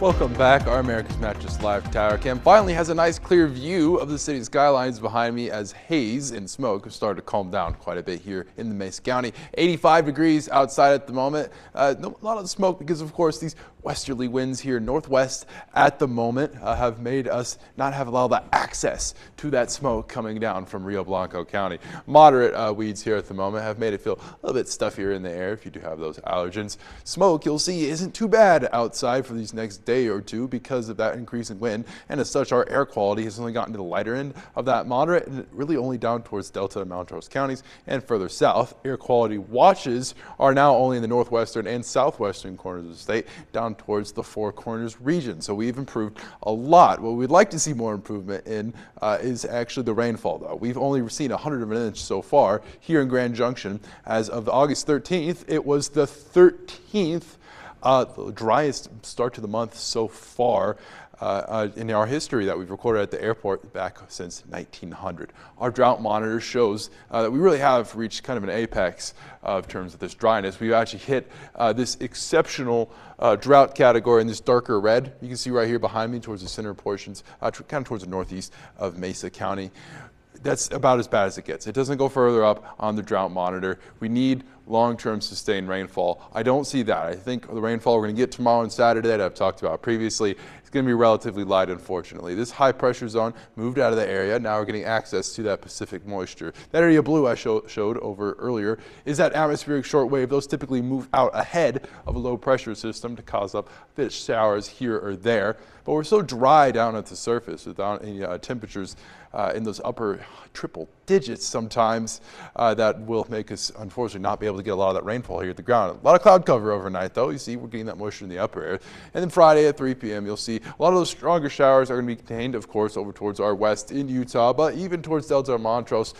Welcome back. Our America's Mattress Live Tower Cam finally has a nice clear view of the city skylines behind me as haze and smoke have started to calm down quite a bit here in the Mesa County. 85 degrees outside at the moment. A lot of smoke because, of course, these westerly winds here northwest at the moment have made us not have a lot of that access to that smoke coming down from Rio Blanco County. Moderate weeds here at the moment have made it feel a little bit stuffier in the air if you do have those allergens. Smoke, you'll see, isn't too bad outside for these next day or two because of that increase in wind, and as such our air quality has only gotten to the lighter end of that moderate and really only down towards Delta and Montrose counties and further south. Air quality watches are now only in the northwestern and southwestern corners of the state down towards the Four Corners region, so we've improved a lot. What we'd like to see more improvement in is actually the rainfall, though. We've only seen 100 of an inch so far here in Grand Junction. As of August 13th, it was the 13th the driest start to the month so far in our history that we've recorded at the airport back since 1900. Our drought monitor shows that we really have reached kind of an apex of terms of this dryness. We've actually hit this exceptional drought category in this darker red. You can see right here behind me towards the center portions, kind of towards the northeast of Mesa County. That's about as bad as it gets. It doesn't go further up on the drought monitor. We need long-term sustained rainfall. I don't see that. I think the rainfall we're going to get tomorrow and Saturday that I've talked about previously is going to be relatively light, unfortunately. This high pressure zone moved out of the area. Now we're getting access to that Pacific moisture. That area blue I showed over earlier is that atmospheric short wave. Those typically move out ahead of a low pressure system to cause up a bit of showers here or there. But we're so dry down at the surface without any temperatures in those upper triple digits sometimes that will make us unfortunately not be able to get a lot of that rainfall here at the ground. A lot of cloud cover overnight though. You see we're getting that moisture in the upper air. And then Friday at 3 p.m. you'll see a lot of those stronger showers are going to be contained, of course, over towards our west in Utah, but even towards Delta and Montrose.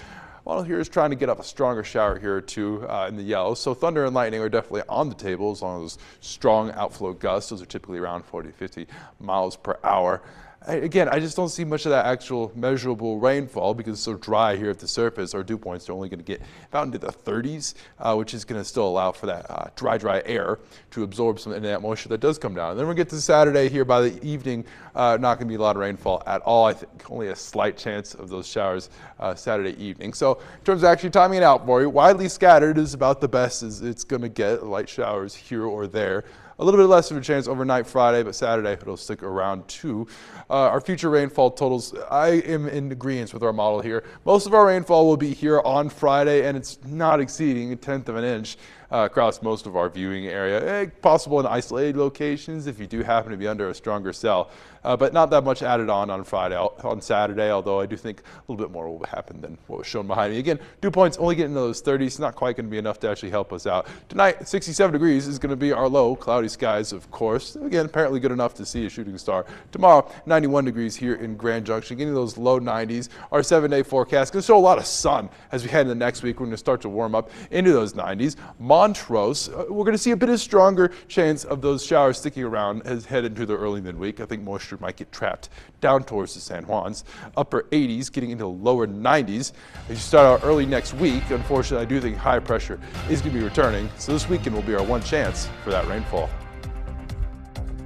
Model here is trying to get up a stronger shower here or two in the yellow. So thunder and lightning are definitely on the table as long as strong outflow gusts. Those are typically around 40 to 50 miles per hour. Again, I just don't see much of that actual measurable rainfall because it's so dry here at the surface. Our dew points are only going to get about into the 30s, which is going to still allow for that dry air to absorb some of that moisture that does come down. And then we'll get to Saturday here by the evening, not going to be a lot of rainfall at all. I think only a slight chance of those showers Saturday evening. So in terms of actually timing it out for you, widely scattered is about the best as it's going to get. Light showers here or there. A little bit less of a chance overnight Friday, but Saturday it'll stick around too. Our future rainfall totals, I am in agreement with our model here. Most of our rainfall will be here on Friday, and it's not exceeding 1/10 of an inch across most of our viewing area. Possible in isolated locations if you do happen to be under a stronger cell, but not that much added on Friday. On Saturday, although I do think a little bit more will happen than what was shown behind me. Again, dew points only getting into those 30s, not quite going to be enough to actually help us out. Tonight, 67 degrees is going to be our low. Cloudy skies, of course. Again, apparently good enough to see a shooting star. Tomorrow, 91 degrees here in Grand Junction, getting those low 90s. Our 7-day forecast going to show a lot of sun as we head into next week. We're going to start to warm up into those 90s. Montrose, we're going to see a bit of stronger chance of those showers sticking around as head into the early midweek. I think moisture might get trapped down towards the San Juans. Upper 80s, getting into lower 90s. As you start out early next week, unfortunately, I do think high pressure is going to be returning. So this weekend will be our one chance for that rainfall.